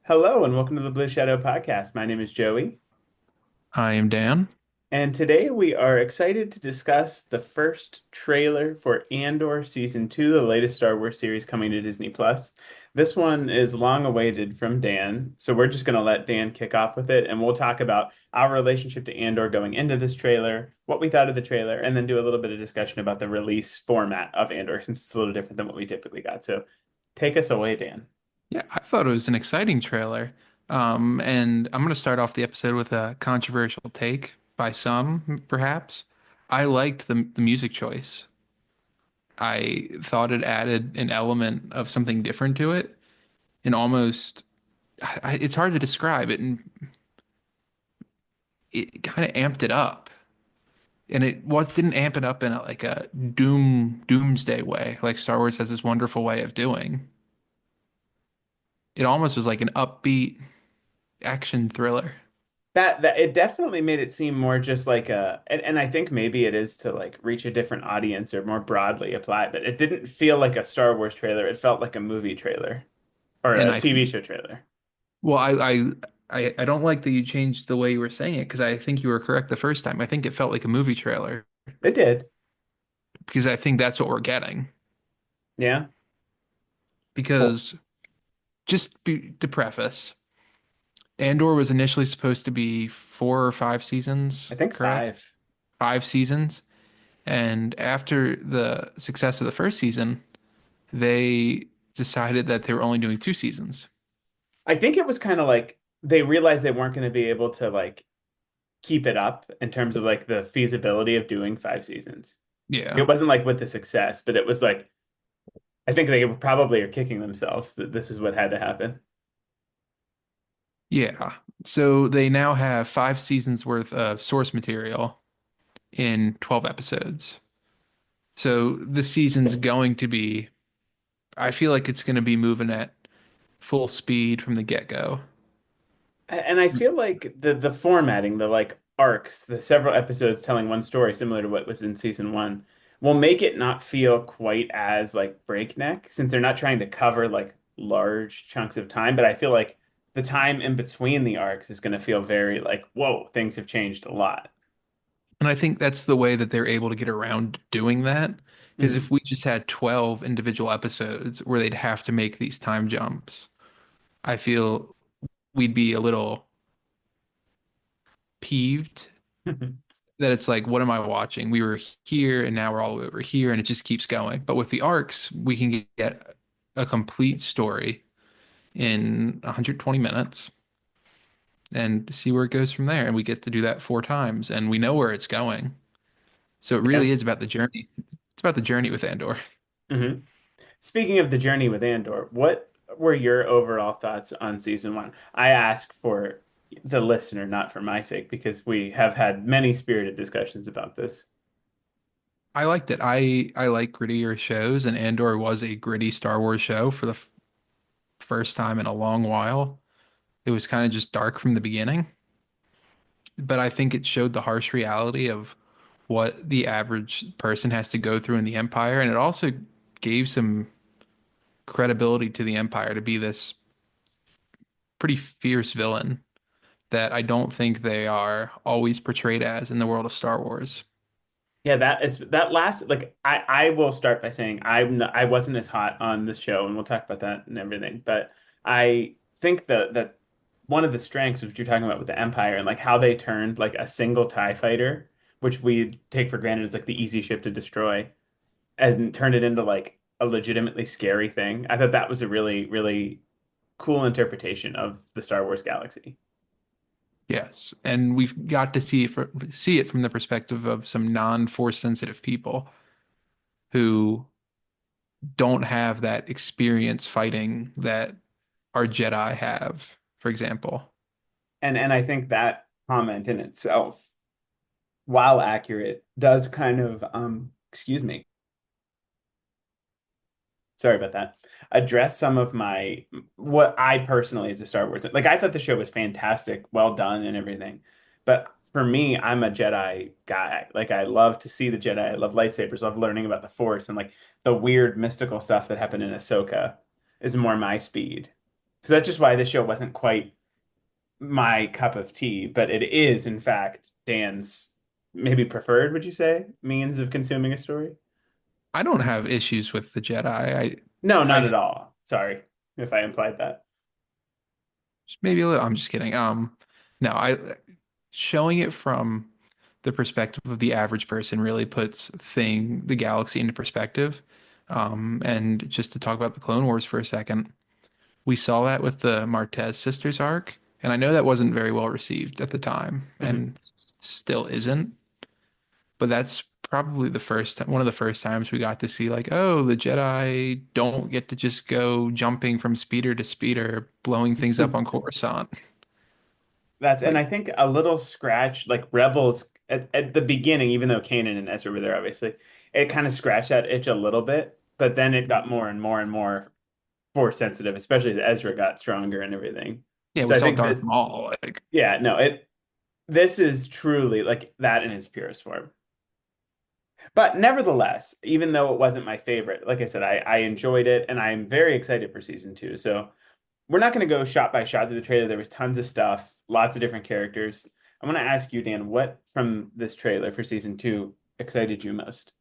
Hello and welcome to the Blue Shadow Podcast. My name is Joey, I am Dan. and today we are excited to discuss the first trailer for Andor Season 2, the latest Star Wars series coming to Disney Plus. This one is long awaited from Dan, so we're just going to let Dan kick off with it, and we'll talk about our relationship to Andor going into this trailer, what we thought of the trailer, and then do a little bit of discussion about the release format of Andor, since it's a little different than what we typically got. So take us away, Dan. Yeah, I thought it was an exciting trailer. And I'm going to start off the episode with a controversial take by some, perhaps. I liked the music choice. I thought it added an element of something different to it, and almost it's hard to describe it, and it kind of amped it up. And it was didn't amp it up in like a doomsday way, like Star Wars has this wonderful way of doing. It almost was like an upbeat action thriller. That it definitely made it seem more just like and I think maybe it is to like reach a different audience or more broadly apply, but it didn't feel like a Star Wars trailer. It felt like a movie trailer or And a I TV think, show trailer. well, I don't like that you changed the way you were saying it because I think you were correct the first time. I think it felt like a movie trailer It did. because I think that's what we're getting. Yeah. Well, Because to preface, Andor was initially supposed to be 4 or 5 seasons, I think correct? 5. 5 seasons. And after the success of the first season, they decided that they were only doing 2 seasons. I think it was kind of like they realized they weren't going to be able to like keep it up in terms of like the feasibility of doing 5 seasons. Yeah. It wasn't like with the success, but it was like I think they probably are kicking themselves that this is what had to happen. Yeah. So they now have 5 seasons worth of source material in 12 episodes. So this season's going to be, I feel like it's going to be moving at full speed from the get-go. And I feel like the formatting, the like arcs, the several episodes telling one story similar to what was in season one, will make it not feel quite as like breakneck since they're not trying to cover like large chunks of time. But I feel like the time in between the arcs is going to feel very like, whoa, things have changed a lot. And I think that's the way that they're able to get around doing that. Because if Hmm. we just had 12 individual episodes where they'd have to make these time jumps, I feel we'd be a little peeved that it's like, what am I watching? We were here and now we're all over here and it just keeps going. But with the arcs, we can get a complete story in 120 minutes and see where it goes from there. And we get to do that 4 times and we know where it's going. So it Yeah. really is about the journey. It's about the journey with Andor. Hmm. Speaking of the journey with Andor, what were your overall thoughts on season one? I ask for the listener, not for my sake, because we have had many spirited discussions about this. I liked it. I like grittier shows, and Andor was a gritty Star Wars show for the f first time in a long while. It was kind of just dark from the beginning, but I think it showed the harsh reality of what the average person has to go through in the Empire, and it also gave some credibility to the Empire to be this pretty fierce villain that I don't think they are always portrayed as in the world of Star Wars. Yeah, that is that last like I will start by saying I wasn't as hot on the show, and we'll talk about that and everything. But I think that one of the strengths which you're talking about with the Empire and like how they turned like a single TIE fighter, which we take for granted as like the easy ship to destroy, and turned it into like a legitimately scary thing. I thought that was a really, really cool interpretation of the Star Wars galaxy. Yes, and we've got to see it from the perspective of some non-force sensitive people who don't have that experience fighting that our Jedi have, for example. And I think that comment in itself, while accurate, does kind of excuse me, sorry about that, address some of my what I personally as a Star Wars like I thought the show was fantastic, well done and everything. But for me, I'm a Jedi guy. Like I love to see the Jedi. I love lightsabers, love learning about the Force and like the weird mystical stuff that happened in Ahsoka is more my speed. So that's just why this show wasn't quite my cup of tea, but it is, in fact, Dan's maybe preferred, would you say, means of consuming a story? I don't have issues with the Jedi. No, not I at all. Sorry if I implied that. maybe a little. I'm just kidding. No, I showing it from the perspective of the average person really puts the galaxy into perspective. And just to talk about the Clone Wars for a second, we saw that with the Martez sisters arc, and I know that wasn't very well received at the time, Mhm. and still isn't. But that's probably one of the first times we got to see like, oh, the Jedi don't get to just go jumping from speeder to speeder, blowing things up on Coruscant. And Like, I think a little scratch, like Rebels at the beginning, even though Kanan and Ezra were there, obviously, it kind of scratched that itch a little bit, but then it got more and more and more force sensitive, especially as Ezra got stronger and everything. yeah, So we I saw think Darth that, Maul. Like, yeah, no, this is truly like that in its purest form. But nevertheless, even though it wasn't my favorite, like I said, I enjoyed it and I'm very excited for season two. So we're not going to go shot by shot through the trailer. There was tons of stuff, lots of different characters. I want to ask you, Dan, what from this trailer for season two excited you most?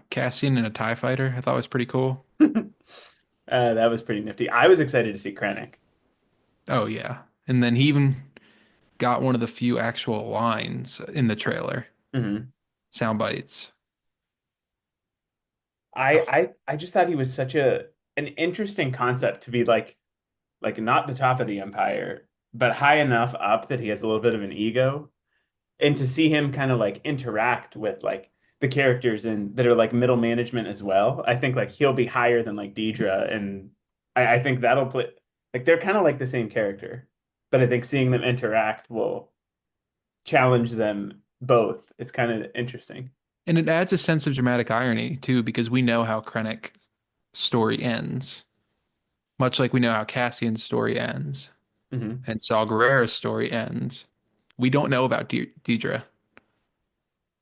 Cassian in a TIE fighter, I thought was pretty cool. That was pretty nifty. I was excited to see Krennic. Oh yeah. And then he even got one of the few actual lines in the trailer, Hmm. sound bites. I just thought he was such a an interesting concept to be like not the top of the empire, but high enough up that he has a little bit of an ego. And to see him kind of like interact with like the characters and that are like middle management as well, I think like he'll be higher than like Deidre, and I think that'll play like they're kind of like the same character, but I think seeing them interact will challenge them both. It's kind of interesting. And it adds a sense of dramatic irony too, because we know how Krennic's story ends, much like we know how Cassian's story ends Hmm. and Saw Gerrera's story ends. We don't know about Deidre.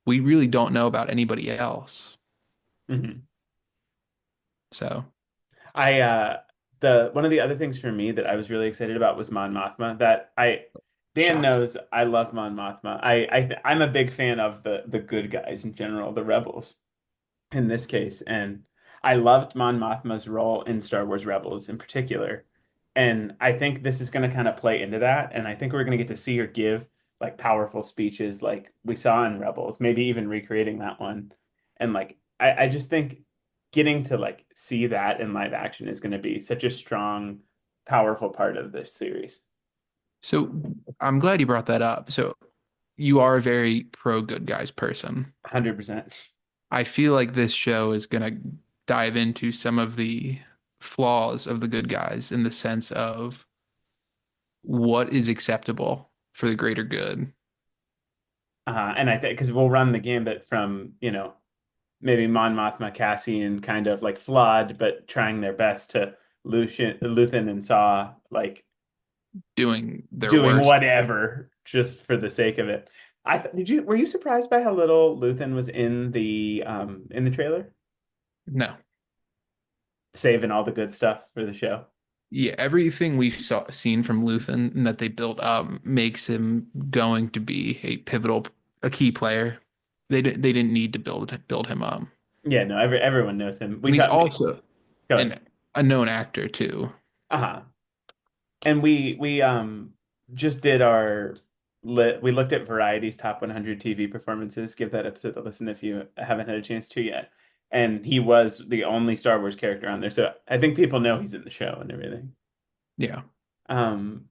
We really don't know about anybody else. Hmm. So, I the one of the other things for me that I was really excited about was Mon Mothma. That I Dan shocked. knows I love Mon Mothma. I'm a big fan of the good guys in general, the rebels in this case. And I loved Mon Mothma's role in Star Wars Rebels in particular. And I think this is going to kind of play into that. And I think we're going to get to see her give like powerful speeches like we saw in Rebels, maybe even recreating that one. And like, I just think getting to like see that in live action is going to be such a strong, powerful part of this series. So I'm glad you brought that up. So you are a very pro good guys person. 100%. I feel like this show is gonna dive into some of the flaws of the good guys in the sense of what is acceptable for the greater good. And I think because we'll run the gambit from, maybe Mon Mothma, Cassian, kind of like flawed, but trying their best to Luthen and Saw like Doing their doing worst. whatever just for the sake of it. Were you surprised by how little Luthen was in the trailer, No. saving all the good stuff for the show? Yeah, everything we've seen from Luthen and that they built up makes him going to be a key player. They didn't need to build him up. Yeah, no, everyone knows him. We And he's talked. also Go ahead. an a known actor too. Uh-huh. And we just did our lit we looked at Variety's top 100 TV performances. Give that episode a listen if you haven't had a chance to yet. And he was the only Star Wars character on there. So I think people know he's in the show and everything. Yeah. Um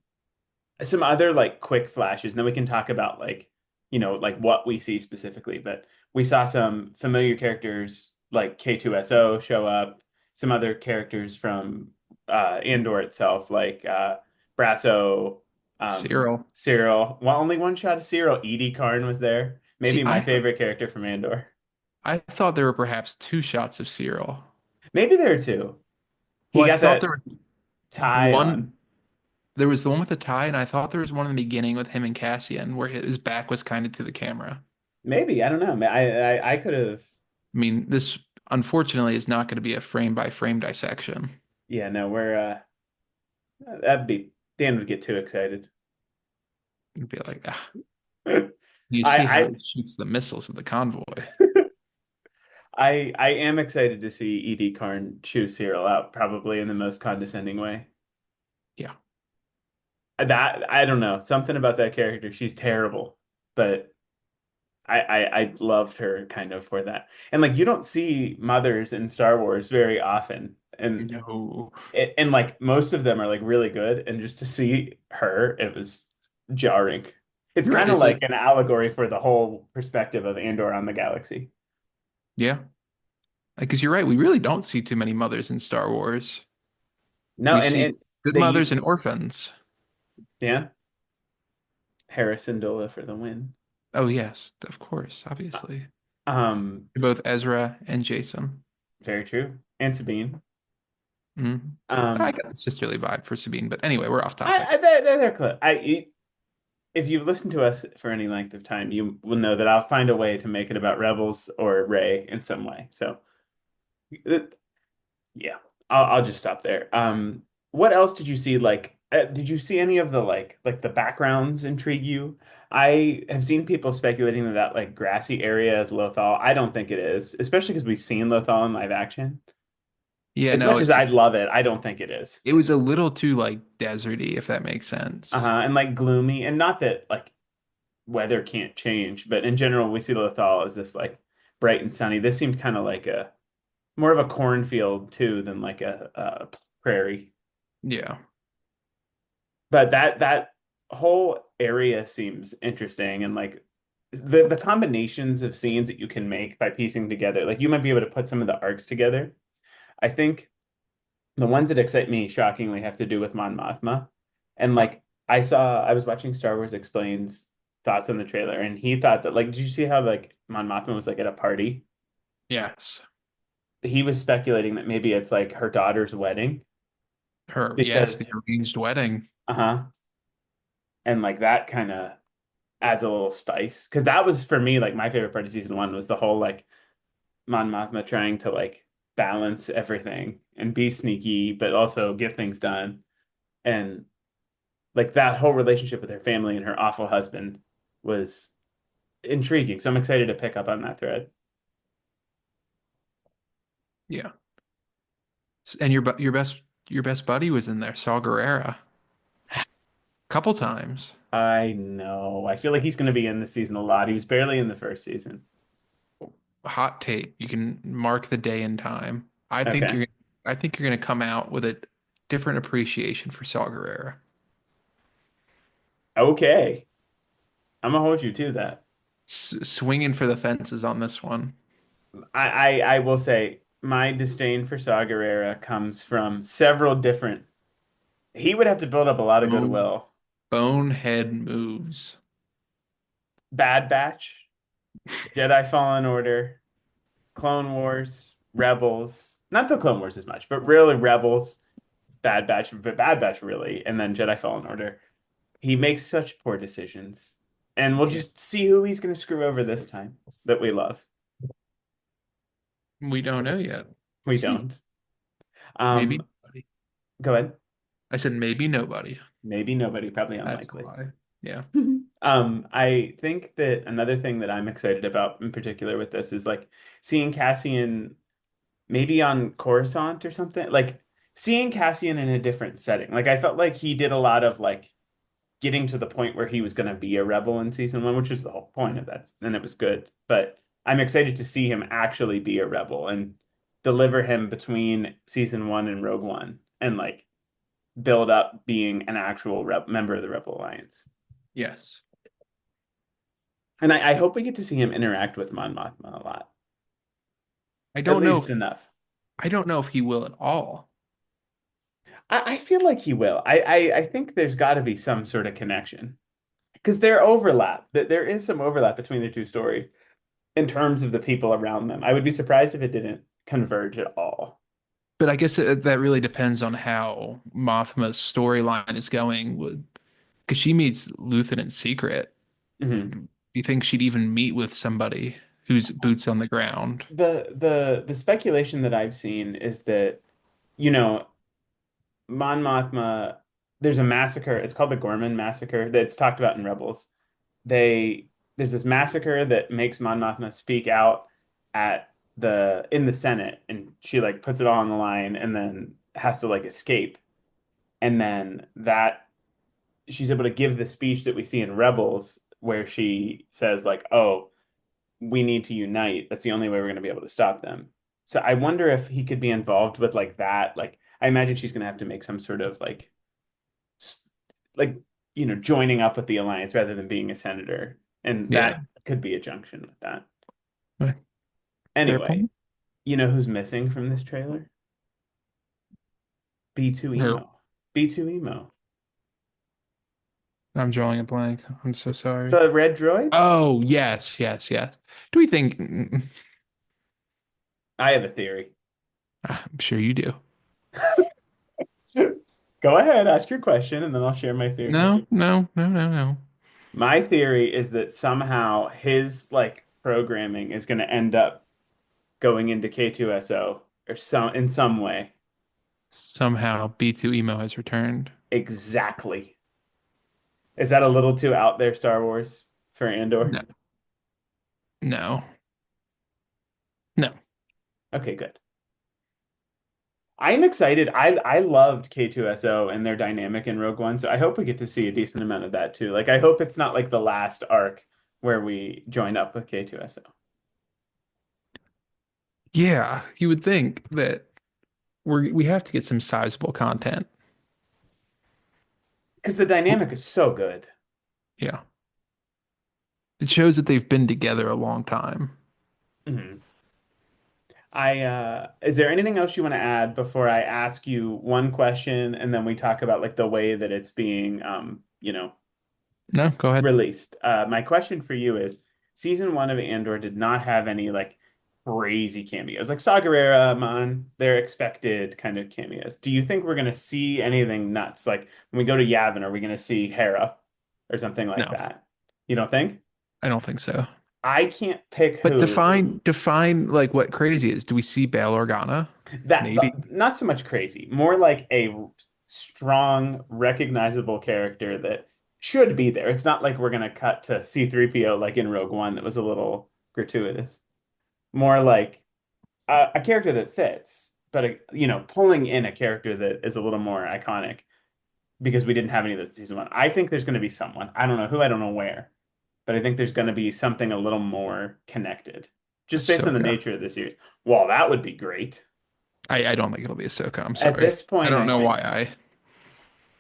some other like quick flashes, and then we can talk about like, like what we see specifically. But we saw some familiar characters like K2SO show up, some other characters from Andor itself, like Brasso, Cyril. Cyril. Well, only one shot of Cyril. Edie Karn was there. See, Maybe my favorite character from Andor. I thought there were perhaps two shots of Cyril. Maybe there are two. He Well, I got thought that there was tie one. on. There was the one with the tie, and I thought there was one in the beginning with him and Cassian where his back was kind of to the camera. Maybe, I don't know. I could have. I mean, this unfortunately is not going to be a frame by frame dissection. Yeah, no, we're that'd be Dan would get too excited. You'd be like, ah, I you see how I he shoots the missiles at the convoy. I am excited to see ED Carn chew Cyril out, probably in the most condescending way. Yeah. That I don't know, something about that character. She's terrible, but I loved her kind of for that. And like you don't see mothers in Star Wars very often, No. and like most of them are like really good. And just to see her, it was jarring. It's You're right. kind of It's like, like an allegory for the whole perspective of Andor on the galaxy. yeah. Because you're right. We really don't see too many mothers in Star Wars. No, We and see good they mothers and orphans. yeah, Harrison Dola for the win. Oh, yes, of course, Uh, obviously. Um, Both Ezra and Jason. very true. And Sabine. Mhm. I Um, got the sisterly vibe for Sabine, but anyway, we're off topic. they're close. If you've listened to us for any length of time, you will know that I'll find a way to make it about Rebels or Rey in some way. So, uh, yeah, I'll just stop there. What else did you see? Like, did you see any of the like the backgrounds intrigue you? I have seen people speculating that that like grassy area is Lothal. I don't think it is, especially because we've seen Lothal in live action. Yeah, As no, much as I'd love it, I don't think it is. it was a little too like deserty, if that makes sense. And like gloomy, and not that like weather can't change, but in general, we see Lothal as this like bright and sunny. This seemed kind of like a more of a cornfield too than like a prairie. Yeah. But that whole area seems interesting, and like the combinations of scenes that you can make by piecing together, like you might be able to put some of the arcs together. I think the ones that excite me shockingly have to do with Mon Mothma. And like I was watching Star Wars Explains thoughts on the trailer, and he thought that like, did you see how like Mon Mothma was like at a party? Yes. He was speculating that maybe it's like her daughter's wedding Yes, because the arranged wedding. uh-huh, and like that kind of adds a little spice because that was for me like my favorite part of season one was the whole like Mon Mothma trying to like balance everything and be sneaky but also get things done. And like that whole relationship with her family and her awful husband was intriguing. So I'm excited to pick up on that thread. Yeah. And your best buddy was in there, Saw Gerrera, couple times. I know. I feel like he's going to be in this season a lot. He was barely in the first season. Hot take. You can mark the day and time. Okay. I think you're gonna come out with a different appreciation for Saw Gerrera. Okay. I'm gonna hold you to that. Swinging for the fences on this one. I will say my disdain for Saw Gerrera comes from several different. He would have to build up a lot of No goodwill. bonehead moves. Bad Batch, Jedi Fallen Order, Clone Wars, Rebels. Not the Clone Wars as much, but really Rebels, Bad Batch really, and then Jedi Fallen Order. He makes such poor decisions. And we'll Yeah, just see who he's going to screw over this time that we love. we don't know yet. We See, don't. maybe Um, nobody. Go ahead. I said maybe nobody. Maybe nobody, probably That's a unlikely. lie. Yeah. I think that another thing that I'm excited about in particular with this is like seeing Cassian maybe on Coruscant or something. Like seeing Cassian in a different setting. Like I felt like he did a lot of like getting to the point where he was going to be a rebel in season one, which was the whole point of that, and it was good. But I'm excited to see him actually be a rebel and deliver him between season one and Rogue One, and like build up being an actual member of the Rebel Alliance. Yes. And I hope we get to see him interact with Mon Mothma a lot, I at don't know if least enough. I don't know if he will at all. I feel like he will. I think there's got to be some sort of connection because there overlap. That there is some overlap between the two stories in terms of the people around them. I would be surprised if it didn't converge at all. But I guess that really depends on how Mothma's storyline is going with because she meets Luthen in secret. Mhm. Do you think she'd even meet with somebody who's boots on the ground? The speculation that I've seen is that you know Mon Mothma, there's a massacre. It's called the Gorman Massacre that's talked about in Rebels. They there's this massacre that makes Mon Mothma speak out at the in the Senate, and she like puts it all on the line, and then has to like escape. And then that she's able to give the speech that we see in Rebels, where she says like, "Oh, we need to unite. That's the only way we're going to be able to stop them." So I wonder if he could be involved with like that. Like I imagine she's going to have to make some sort of like joining up with the alliance rather than being a senator, and Yeah. that could be a junction with that. Eh, fair Anyway, point. you know who's missing from this trailer? B2 Here, emo. B2 emo. I'm drawing a blank. I'm so sorry. The red droid? Oh, yes, yes, yes. Do we think? I have a theory. I'm sure you do. Go ahead, ask your question, and then I'll share my theory. No, no, no, no, no. My theory is that somehow his like programming is going to end up going into K2SO or some in some way. Somehow B2 emo has returned. Exactly. Is that a little too out there, Star Wars, for Andor? No, no, no. Okay, good. I'm excited. I loved K2SO and their dynamic in Rogue One, so I hope we get to see a decent amount of that too. Like I hope it's not like the last arc where we join up with K2SO. Yeah, you would think that we have to get some sizable content. Because the dynamic is so good. Yeah. It shows that they've been together a long time. Mhm. I is there anything else you want to add before I ask you one question and then we talk about like the way that it's being No, go ahead. released? My question for you is season one of Andor did not have any like crazy cameos. Like Saw Gerrera, Mon, they're expected kind of cameos. Do you think we're gonna see anything nuts? Like when we go to Yavin, are we gonna see Hera or something like No, that? You don't think? I don't think so. I can't pick But who. define like what crazy is. Do we see Bail Organa? Maybe. Not so much crazy, more like a strong, recognizable character that should be there. It's not like we're gonna cut to C3PO like in Rogue One that was a little gratuitous. More like a character that fits, but pulling in a character that is a little more iconic because we didn't have any of those in season one. I think there's going to be someone. I don't know who, I don't know where, but I think there's going to be something a little more connected, just based on the Ahsoka. nature of the series. Well, that would be great. I don't think it'll be Ahsoka. I'm At sorry. this I point, don't I know think, why I.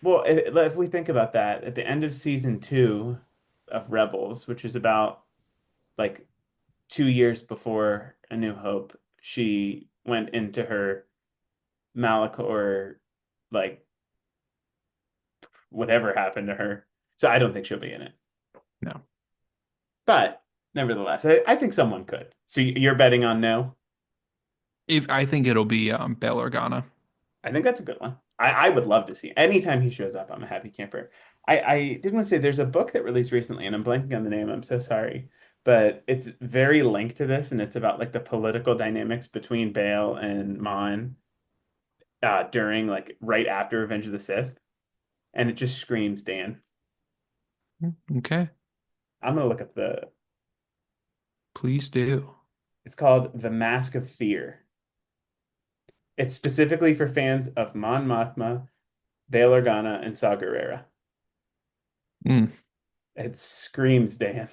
well, if we think about that, at the end of season two of Rebels, which is about like 2 years before A New Hope, she went into her Malachor, like whatever happened to her. So I don't think she'll be in it. No. But nevertheless, I think someone could. So you're betting on no? If I think it'll be Bail Organa. I think that's a good one. I would love to see. Anytime he shows up, I'm a happy camper. I did want to say there's a book that released recently, and I'm blanking on the name. I'm so sorry. But it's very linked to this, and it's about like the political dynamics between Bale and Mon during like right after Revenge of the Sith. And it just screams Dan. Okay. I'm gonna look up the Please do. it's called The Mask of Fear. It's specifically for fans of Mon Mothma, Bail Organa, and Saw Gerrera. Mm. It screams Dan.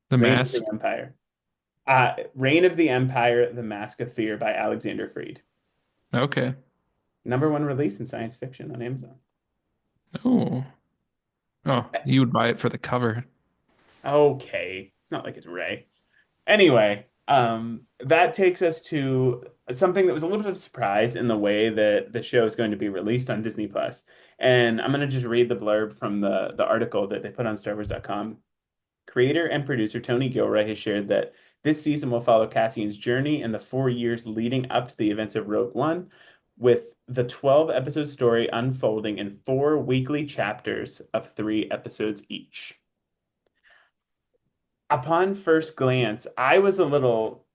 The Reign of the Mask. Empire. Reign of the Empire, The Mask of Fear by Alexander Freed. Okay. Number one release in science fiction on Amazon. Oh. Oh, you would buy it for the cover. Okay. It's not like it's Ray. Anyway, that takes us to something that was a little bit of a surprise in the way that the show is going to be released on Disney Plus. And I'm going to just read the blurb from the article that they put on StarWars.com. Creator and producer Tony Gilroy has shared that this season will follow Cassian's journey in the 4 years leading up to the events of Rogue One, with the 12 episode story unfolding in 4 weekly chapters of 3 episodes each. Upon first glance, I was a little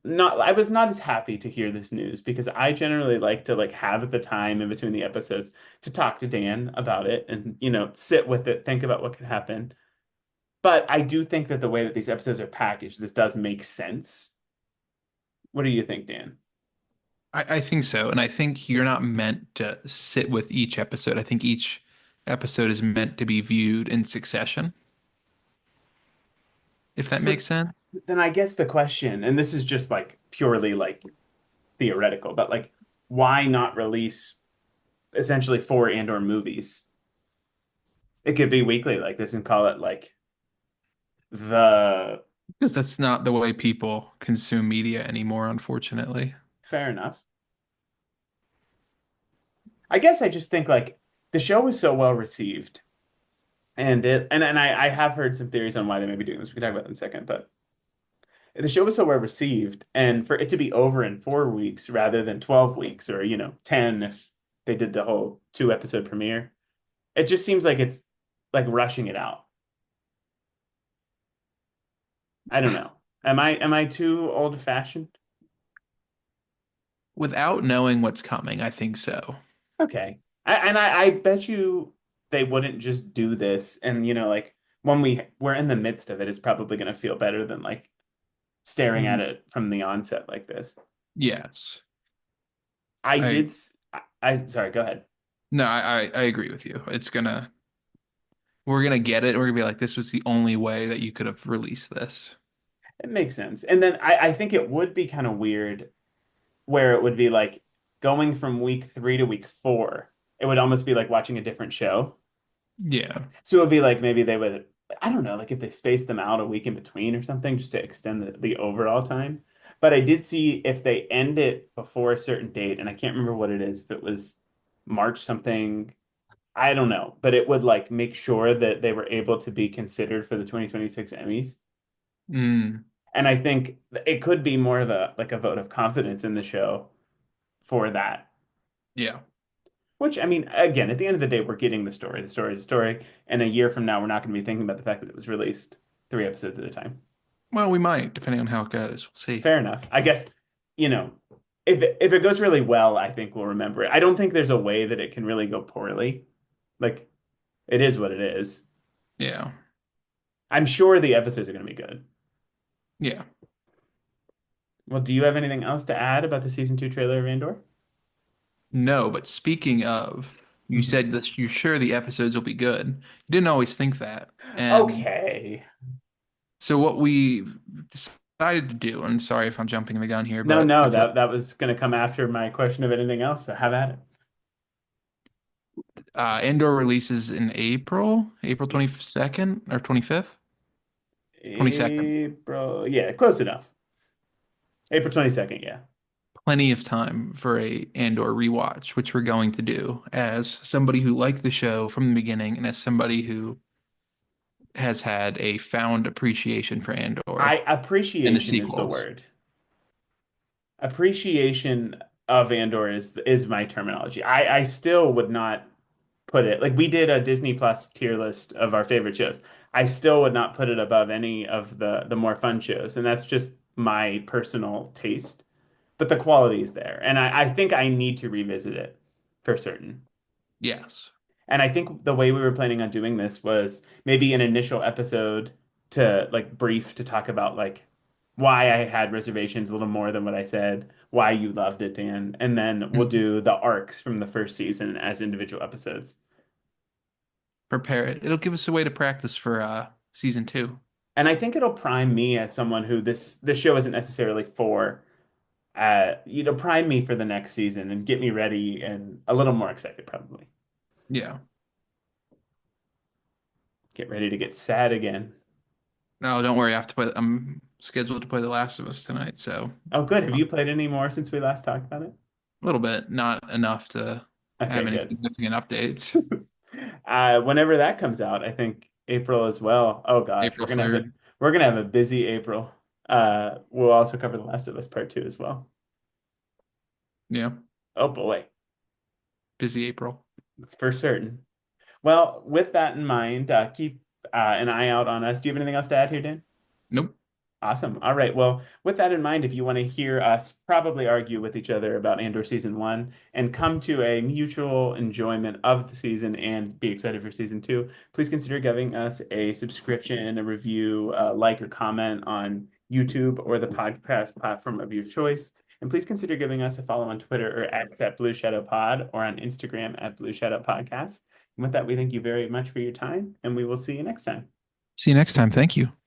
not I was not as happy to hear this news because I generally like to like have the time in between the episodes to talk to Dan about it and sit with it, think about what could happen. But I do think that the way that these episodes are packaged, this does make sense. What do you think, Dan? I think so. And I think you're not meant to sit with each episode. I think each episode is meant to be viewed in succession, if that So makes sense. then I guess the question, and this is just like purely like theoretical, but like why not release essentially four Andor movies? It could be weekly like this and call it like the Because that's not the way people consume media anymore, unfortunately. fair enough. I guess I just think like the show was so well received and I have heard some theories on why they may be doing this. We can talk about that in a second, but the show was so well received and for it to be over in 4 weeks rather than 12 weeks or 10 if they did the whole two episode premiere, it just seems like it's like rushing it out. I don't know. Am I too old fashioned? Without knowing what's coming, I think so. Okay. I bet you they wouldn't just do this and like when we're in the midst of it, it's probably going to feel better than like staring at Mm, it from the onset like this. yes. I I did sorry, go ahead. no, I agree with you. We're gonna get it. We're gonna be like, this was the only way that you could have released this. It makes sense. And then I think it would be kind of weird where it would be like going from week 3 to week 4. It would almost be like watching a different show. Yeah. So it would be like maybe they would, I don't know, like if they spaced them out a week in between or something just to extend the overall time. But I did see if they end it before a certain date, and I can't remember what it is, if it was March something, I don't know, but it would like make sure that they were able to be considered for the 2026 Emmys. Mm, And I think it could be more of a like a vote of confidence in the show for that. yeah. Which I mean, again, at the end of the day, we're getting the story. The story is a story, and a year from now, we're not going to be thinking about the fact that it was released 3 episodes at a time. Well, we might, depending on how it goes. We'll see. Fair enough. I guess, you know, if it goes really well, I think we'll remember it. I don't think there's a way that it can really go poorly. Like it is what it is. Yeah. I'm sure the episodes are going to be good. Yeah. Well, do you have anything else to add about the season 2 trailer of Andor? No, but speaking of, you Mhm. said that you're sure the episodes will be good. You didn't always think that. And Okay. so what we decided to do, and sorry if I'm jumping the gun here, No, but I no, feel that was going to come after my question of anything else, so have at Andor releases in April it. 22nd or 25th? 22nd. April, yeah, close enough. April 22nd, yeah. Plenty of time for a Andor rewatch, which we're going to do as somebody who liked the show from the beginning and as somebody who has had a found appreciation for Andor I and the appreciation is the sequels. word. Appreciation of Andor is my terminology. I still would not put it like we did a Disney Plus tier list of our favorite shows. I still would not put it above any of the more fun shows, and that's just my personal taste. But the quality is there, and I think I need to revisit it for certain. Yes. And I think the way we were planning on doing this was maybe an initial episode to like brief to talk about like why I had reservations a little more than what I said, why you loved it, Dan, and then we'll Mhm. do the arcs from the first season as individual episodes. Prepare it. It'll give us a way to practice for season two. And I think it'll prime me as someone who this show isn't necessarily for prime me for the next season and get me ready and a little more excited probably. Yeah. Get ready to get sad again. No, don't worry. I have to play. I'm scheduled to play The Last of Us tonight, so Oh, good. Have a you played any more since we last talked about it? little bit, not enough to have Okay, any good. significant updates. Whenever that comes out, I think April as well. Oh gosh, April 3rd. we're gonna have a busy April. We'll also cover The Last of Us Part 2 as well. Yeah, Oh boy, busy April. for certain. Well, with that in mind, keep an eye out on us. Do you have anything else to add here, Dan? Nope. Awesome. All right. Well, with that in mind, if you want to hear us probably argue with each other about Andor season one and come to a mutual enjoyment of the season and be excited for season two, please consider giving us a subscription, a review, like or comment on YouTube or the podcast platform of your choice. And please consider giving us a follow on Twitter or X at Blue Shadow Pod or on Instagram at Blue Shadow Podcast. And with that, we thank you very much for your time, and we will see you next time. See you next time. Thank you.